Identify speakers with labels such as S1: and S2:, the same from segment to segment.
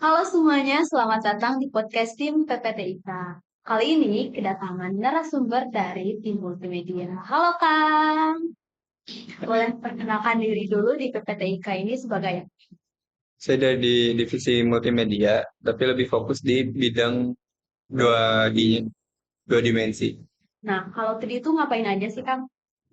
S1: Halo semuanya, selamat datang di podcast tim PPTIK. Kali ini kedatangan narasumber dari tim multimedia. Halo Kang, boleh perkenalkan diri dulu di PPTIK ini sebagai apa?
S2: Saya ada di divisi multimedia, tapi lebih fokus di bidang di dua dimensi.
S1: Nah, kalau tadi itu ngapain aja sih Kang?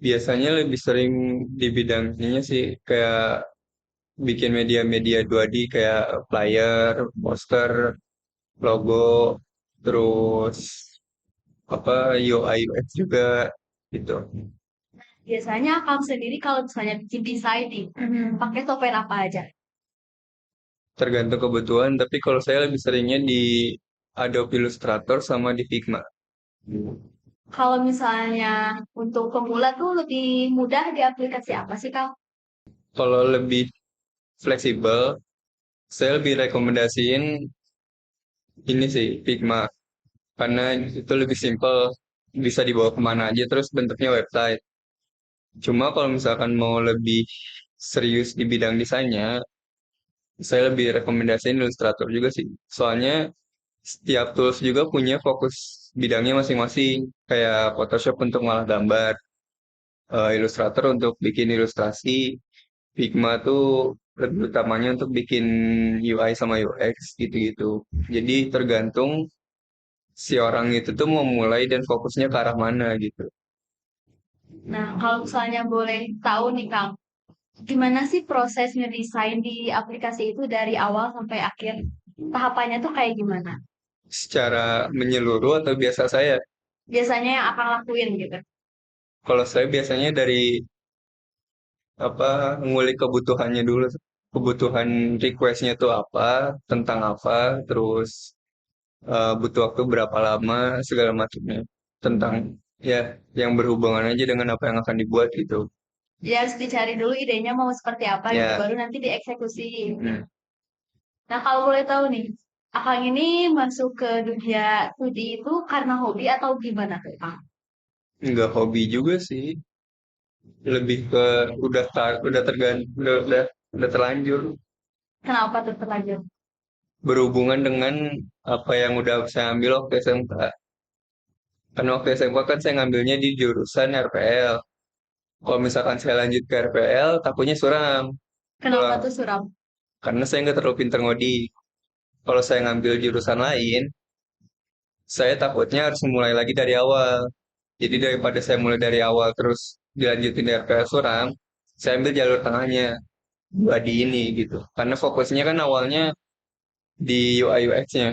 S2: Biasanya lebih sering di bidang ininya sih, kayak bikin media-media 2D kayak flyer, poster, logo, terus apa UI UX juga gitu.
S1: Biasanya Kang sendiri kalau misalnya bikin desain nih, pakai software apa aja?
S2: Tergantung kebutuhan, tapi kalau saya lebih seringnya di Adobe Illustrator sama di Figma.
S1: Kalau misalnya untuk pemula tuh lebih mudah di aplikasi apa sih Kang?
S2: Kalau lebih fleksibel, saya lebih rekomendasiin ini sih Figma karena itu lebih simple, bisa dibawa kemana aja, terus bentuknya website. Cuma kalau misalkan mau lebih serius di bidang desainnya, saya lebih rekomendasiin Illustrator juga sih. Soalnya setiap tools juga punya fokus bidangnya masing-masing, kayak Photoshop untuk ngolah gambar, Illustrator untuk bikin ilustrasi, Figma tuh lebih utamanya untuk bikin UI sama UX gitu-gitu. Jadi tergantung si orang itu tuh mau mulai dan fokusnya ke arah mana gitu.
S1: Nah, kalau misalnya boleh tahu nih Kang, gimana sih proses ngedesain di aplikasi itu dari awal sampai akhir? Tahapannya tuh kayak gimana?
S2: Secara menyeluruh atau biasa saya,
S1: Biasanya yang akan lakuin gitu.
S2: kalau saya biasanya dari apa ngulik kebutuhannya dulu, kebutuhan requestnya tuh apa, tentang apa, terus butuh waktu berapa lama, segala macamnya tentang ya yang berhubungan aja dengan apa yang akan dibuat gitu.
S1: Ya harus dicari dulu idenya mau seperti apa gitu,
S2: Ya.
S1: baru nanti dieksekusi.
S2: Hmm.
S1: Nah, kalau boleh tahu nih, Akang ini masuk ke dunia studi itu karena hobi atau gimana tuh, Kang?
S2: Nggak hobi juga sih, lebih ke udah terlanjur
S1: Kenapa tuh terlanjur?
S2: berhubungan dengan apa yang udah saya ambil waktu SMK. Karena waktu SMK kan saya ngambilnya di jurusan RPL. Kalau misalkan saya lanjut ke RPL, takutnya suram.
S1: Kenapa
S2: Kalau
S1: tuh suram?
S2: karena saya nggak terlalu pinter ngoding. Kalau saya ngambil jurusan lain, saya takutnya harus mulai lagi dari awal. Jadi daripada saya mulai dari awal terus dilanjutin di RPL suram, saya ambil jalur tengahnya, dua di ini gitu. Karena fokusnya kan awalnya di UI UX-nya,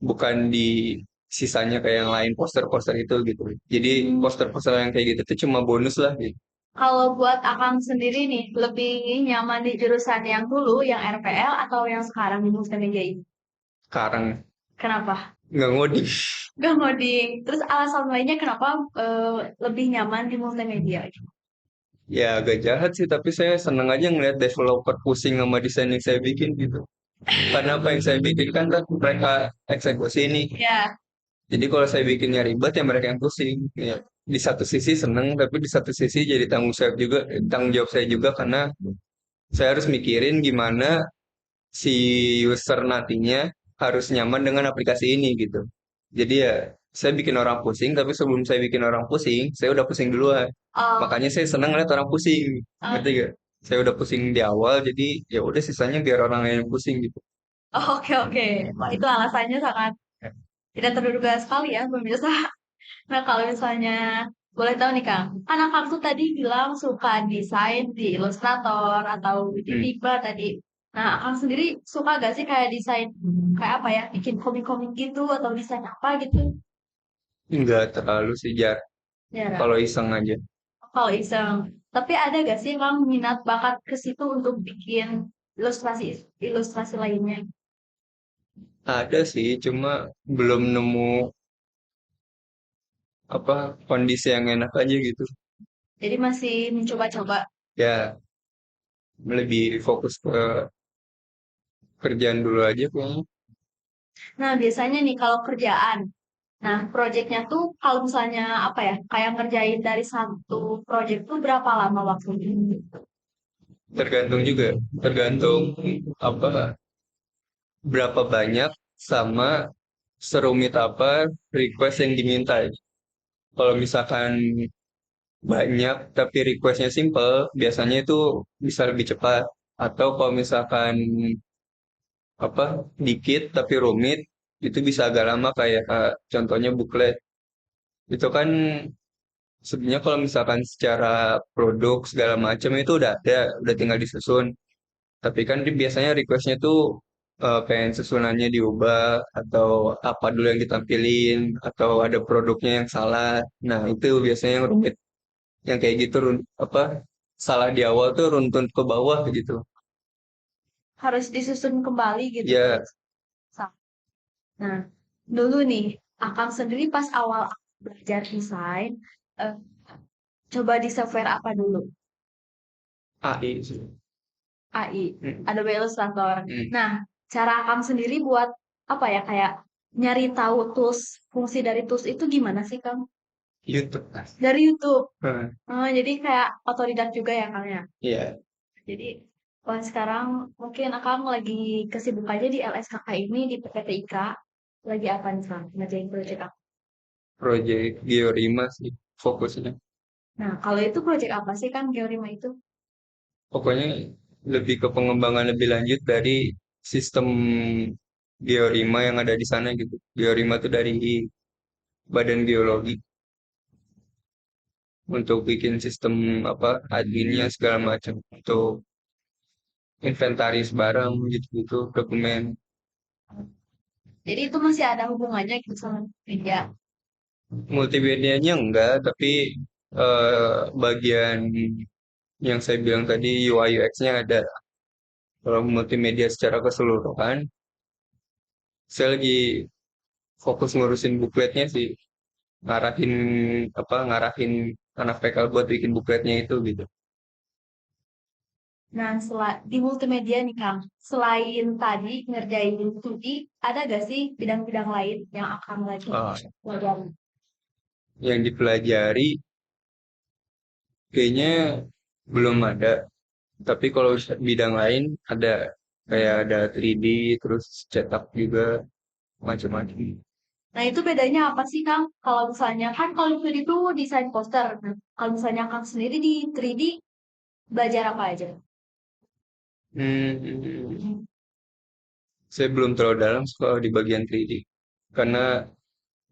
S2: bukan di sisanya kayak yang lain poster-poster itu gitu. Jadi poster-poster yang kayak gitu itu cuma bonus lah gitu.
S1: Kalau buat Akang sendiri nih, lebih nyaman di jurusan yang dulu, yang RPL, atau yang sekarang di multimedia ini?
S2: Sekarang
S1: Kenapa?
S2: nggak ngoding.
S1: Gak ngoding. Terus alasan lainnya kenapa lebih nyaman di multimedia?
S2: Ya agak jahat sih, tapi saya seneng aja ngeliat developer pusing sama desain yang saya bikin gitu. Karena apa yang saya bikin kan mereka eksekusi ini.
S1: Ya,
S2: Jadi kalau saya bikinnya ribet ya mereka yang pusing. Ya, di satu sisi seneng, tapi di satu sisi jadi tanggung jawab saya juga karena saya harus mikirin gimana si user nantinya harus nyaman dengan aplikasi ini gitu. Jadi ya saya bikin orang pusing, tapi sebelum saya bikin orang pusing, saya udah pusing duluan.
S1: oh,
S2: Makanya saya seneng lihat orang pusing. Ngerti gak? Saya udah pusing di awal, jadi ya udah sisanya biar orang lain yang pusing gitu.
S1: oh, oke oke. Wah, itu alasannya sangat tidak terduga sekali ya, pemirsa. Nah, kalau misalnya boleh tahu nih Kang, kan Kang tuh tadi bilang suka desain di Illustrator atau di
S2: Hmm.
S1: Figma tadi. Nah, Kang sendiri suka gak sih kayak desain kayak apa ya, bikin komik-komik gitu atau desain apa gitu?
S2: Nggak terlalu sih, Jar.
S1: Ya,
S2: Kalau
S1: Kak.
S2: iseng aja.
S1: Kalau iseng. Tapi ada gak sih Kang minat bakat ke situ untuk bikin ilustrasi ilustrasi lainnya?
S2: Ada sih, cuma belum nemu apa kondisi yang enak aja gitu.
S1: Jadi masih mencoba-coba.
S2: Ya lebih fokus ke kerjaan dulu aja kayaknya.
S1: Nah, biasanya nih kalau kerjaan, nah proyeknya tuh kalau misalnya apa ya, kayak ngerjain dari satu proyek tuh berapa lama waktunya?
S2: Tergantung juga, tergantung apa berapa banyak sama serumit apa request yang diminta. Kalau misalkan banyak tapi requestnya simple, biasanya itu bisa lebih cepat. Atau kalau misalkan apa dikit tapi rumit, itu bisa agak lama kayak contohnya buklet. Itu kan sebenarnya kalau misalkan secara produk segala macam itu udah ada, udah tinggal disusun. Tapi kan biasanya requestnya tuh pengen susunannya diubah atau apa dulu yang ditampilin atau ada produknya yang salah. Nah itu biasanya yang rumit. Yang kayak gitu apa salah di awal tuh runtun ke bawah gitu.
S1: Harus disusun kembali gitu kan.
S2: Ya
S1: Nah, dulu nih, Akang sendiri pas awal belajar desain, eh, coba di software apa dulu?
S2: AI sih.
S1: AI,
S2: Hmm,
S1: Adobe Illustrator.
S2: hmm.
S1: Nah, cara Akang sendiri buat apa ya, kayak nyari tahu tools, fungsi dari tools itu gimana sih, Kang?
S2: YouTube.
S1: Dari YouTube.
S2: Hmm,
S1: Jadi kayak otodidak juga ya, Kang ya?
S2: Iya,
S1: Jadi, kalau sekarang mungkin Akang lagi kesibuk aja di LSKK ini, di PPTIK. Lagi apa nih, Kang? Ngerjain project apa?
S2: project Georima sih fokusnya.
S1: Nah, kalau itu project apa sih, Kang, Georima itu?
S2: Pokoknya lebih ke pengembangan lebih lanjut dari sistem Georima yang ada di sana gitu. Georima itu dari Badan Geologi untuk bikin sistem apa adminnya segala macam untuk inventaris barang gitu-gitu dokumen.
S1: Jadi itu masih ada hubungannya gitu sama media.
S2: Multimedianya enggak, tapi bagian yang saya bilang tadi UI UX-nya ada. Kalau multimedia secara keseluruhan, saya lagi fokus ngurusin bukletnya sih, ngarahin ngarahin anak PKL buat bikin bukletnya itu gitu.
S1: Nah, di multimedia nih, Kang, selain tadi ngerjain studi, ada gak sih bidang-bidang lain yang akan lagi
S2: Ah,
S1: pelajari?
S2: yang dipelajari kayaknya belum ada, tapi kalau bidang lain ada kayak ada 3D terus cetak juga macam-macam.
S1: Nah, itu bedanya apa sih, Kang? Kalau misalnya, kan kalau studi itu desain poster. Nah, kalau misalnya Kang sendiri di 3D, belajar apa aja?
S2: Hmm, saya belum terlalu dalam kalau di bagian 3D karena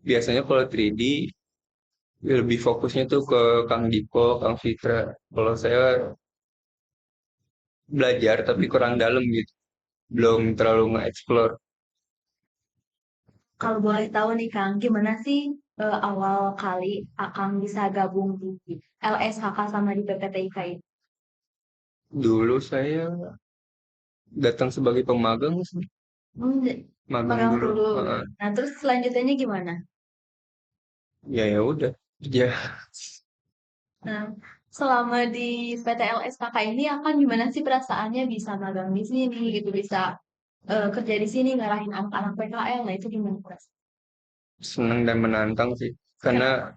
S2: biasanya kalau 3D lebih fokusnya tuh ke Kang Diko, Kang Fitra. Kalau saya belajar tapi kurang dalam gitu, belum terlalu nge-explore.
S1: Kalau boleh tahu nih, Kang, gimana sih awal kali Akang bisa gabung di LSHK sama di PPTIK itu?
S2: Dulu saya datang sebagai pemagang sih,
S1: Hmm,
S2: magang
S1: magang
S2: dulu.
S1: dulu.
S2: Heeh.
S1: Nah, terus selanjutnya gimana?
S2: Ya ya udah, ya
S1: Nah, selama di PT LSKK ini akan gimana sih perasaannya bisa magang di sini gitu, bisa kerja di sini ngarahin anak-anak PKL. Nah, itu gimana perasaan?
S2: senang dan menantang sih. Karena
S1: Kenapa?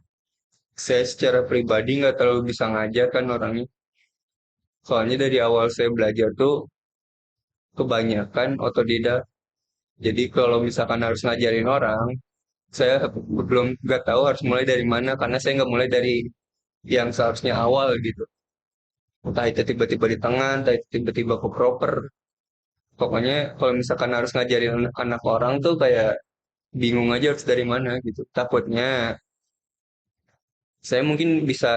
S2: saya secara pribadi nggak terlalu bisa ngajar kan orangnya. Soalnya dari awal saya belajar tuh kebanyakan otodidak. Jadi kalau misalkan harus ngajarin orang, saya belum nggak tahu harus mulai dari mana karena saya nggak mulai dari yang seharusnya awal gitu. Entah itu tiba-tiba di tengah, entah itu tiba-tiba ke proper. Pokoknya kalau misalkan harus ngajarin anak orang tuh kayak bingung aja harus dari mana gitu. Takutnya saya mungkin bisa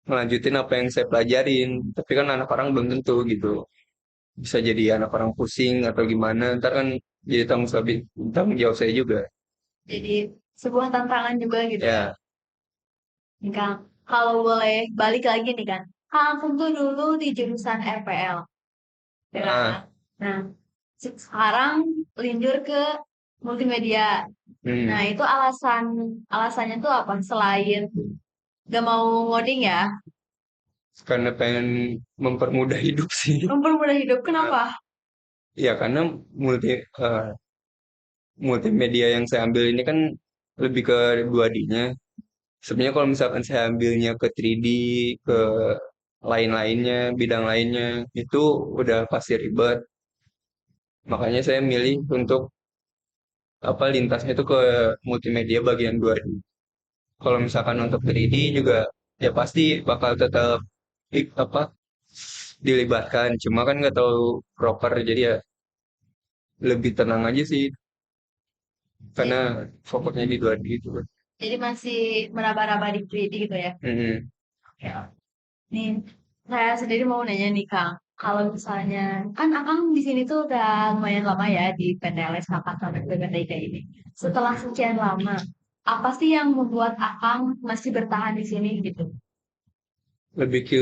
S2: ngelanjutin apa yang saya pelajarin, tapi kan anak orang belum tentu gitu. Bisa jadi anak orang pusing atau gimana, ntar kan jadi tanggung jawab saya juga.
S1: Jadi sebuah tantangan juga gitu ya.
S2: Ya,
S1: Nih, Kang, kalau boleh balik lagi nih kan, Kang tuh dulu di jurusan RPL, ya kan?
S2: ah,
S1: Nah, sekarang linjur ke multimedia. Nah,
S2: hmm,
S1: itu alasannya tuh apa? Selain gak mau ngoding ya,
S2: karena pengen mempermudah hidup sih.
S1: mempermudah hidup.
S2: Ah,
S1: Kenapa?
S2: ya karena multi eh, multimedia yang saya ambil ini kan lebih ke 2D-nya. Sebenarnya kalau misalkan saya ambilnya ke 3D, ke lain-lainnya, bidang lainnya, itu udah pasti ribet. Makanya saya milih untuk apa lintasnya itu ke multimedia bagian 2D. Kalau misalkan untuk 3D juga ya pasti bakal tetap apa dilibatkan, cuma kan nggak terlalu proper, jadi ya lebih tenang aja sih karena
S1: Jadi,
S2: fokusnya di 2D gitu kan.
S1: jadi masih meraba-raba di 3D gitu ya.
S2: Mm-mm.
S1: Ya. Nih, saya sendiri mau nanya nih Kang. Kalau misalnya, kan Akang di sini tuh udah lumayan lama ya di PT LS Kakak sampai PPTIK ini. Setelah sekian lama, apa sih yang membuat Akang masih bertahan di sini gitu?
S2: Lebih ke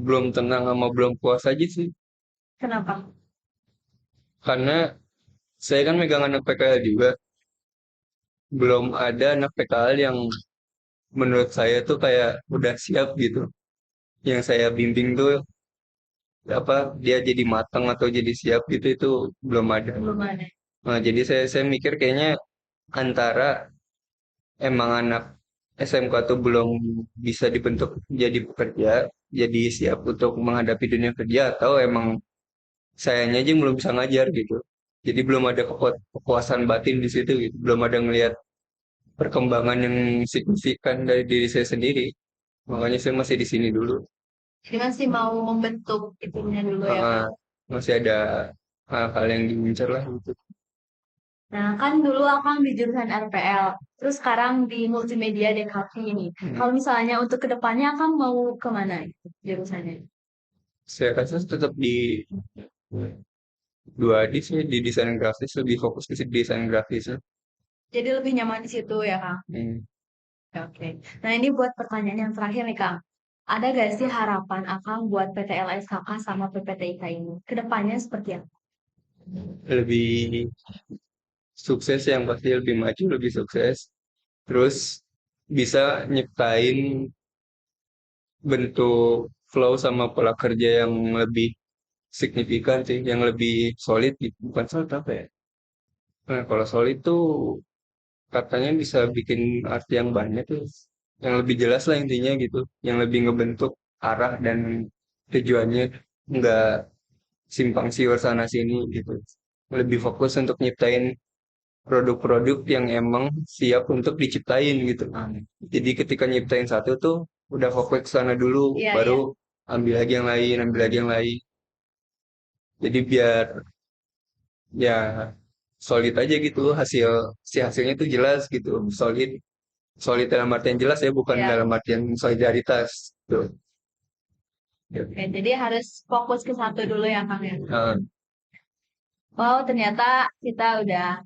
S2: belum tenang sama belum puas aja sih,
S1: Kenapa?
S2: karena saya kan megang anak PKL juga, belum ada anak PKL yang menurut saya tuh kayak udah siap gitu, yang saya bimbing tuh apa dia jadi matang atau jadi siap gitu itu belum ada.
S1: Belum ada.
S2: Nah, jadi saya mikir kayaknya antara emang anak SMK tuh belum bisa dibentuk jadi pekerja, jadi siap untuk menghadapi dunia kerja, atau emang sayanya aja yang belum bisa ngajar gitu. Jadi belum ada kepuasan batin di situ gitu. Belum ada ngelihat perkembangan yang signifikan dari diri saya sendiri. Makanya saya masih di sini dulu.
S1: Jadi masih mau membentuk itunya dulu ya
S2: Ah,
S1: Kang.
S2: masih ada hal-hal yang diincar lah gitu.
S1: Nah, kan dulu Akang di jurusan RPL, terus sekarang di multimedia DKV ini.
S2: Hmm.
S1: Kalau misalnya untuk kedepannya Akang mau kemana gitu, jurusannya?
S2: Saya rasa tetap di 2D sih, di desain grafis, lebih fokus ke desain grafis.
S1: Jadi lebih nyaman di situ ya Kang?
S2: Hmm.
S1: Oke. Oke. Nah, ini buat pertanyaan yang terakhir nih, Kang. Ada gak sih harapan Akang buat PT LSKK sama PPTIK ini? Kedepannya seperti apa?
S2: Lebih sukses, yang pasti lebih maju, lebih sukses. Terus bisa nyiptain bentuk flow sama pola kerja yang lebih signifikan sih, yang lebih solid gitu. Bukan solid apa ya? Nah, kalau solid tuh katanya bisa bikin arti yang banyak tuh, yang lebih jelas lah intinya gitu, yang lebih ngebentuk arah dan tujuannya, nggak simpang siur sana sini gitu. Lebih fokus untuk nyiptain produk-produk yang emang siap untuk diciptain gitu. Jadi ketika nyiptain satu tuh udah fokus ke sana dulu,
S1: Iya,
S2: baru
S1: iya.
S2: ambil lagi yang lain, ambil lagi yang lain. Jadi biar ya solid aja gitu, hasilnya tuh jelas gitu, solid. Solid dalam artian jelas ya, bukan
S1: Iya.
S2: dalam artian solidaritas tuh.
S1: Oke, jadi harus fokus ke satu dulu ya, Kang ya.
S2: Nah,
S1: Wow, ternyata kita udah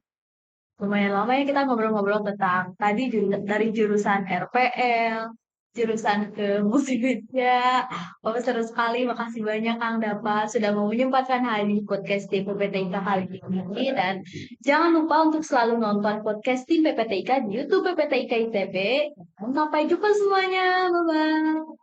S1: lumayan lama ya kita ngobrol-ngobrol tentang tadi dari jurusan RPL, jurusan ke multimedia. Oh, seru sekali. Makasih banyak Kang Dapat sudah mau menyempatkan hadir di podcast tim PPTIK kali ini. Dan jangan lupa untuk selalu nonton podcast tim PPTIK di YouTube PPTIK ITB. Sampai jumpa semuanya. Bye-bye.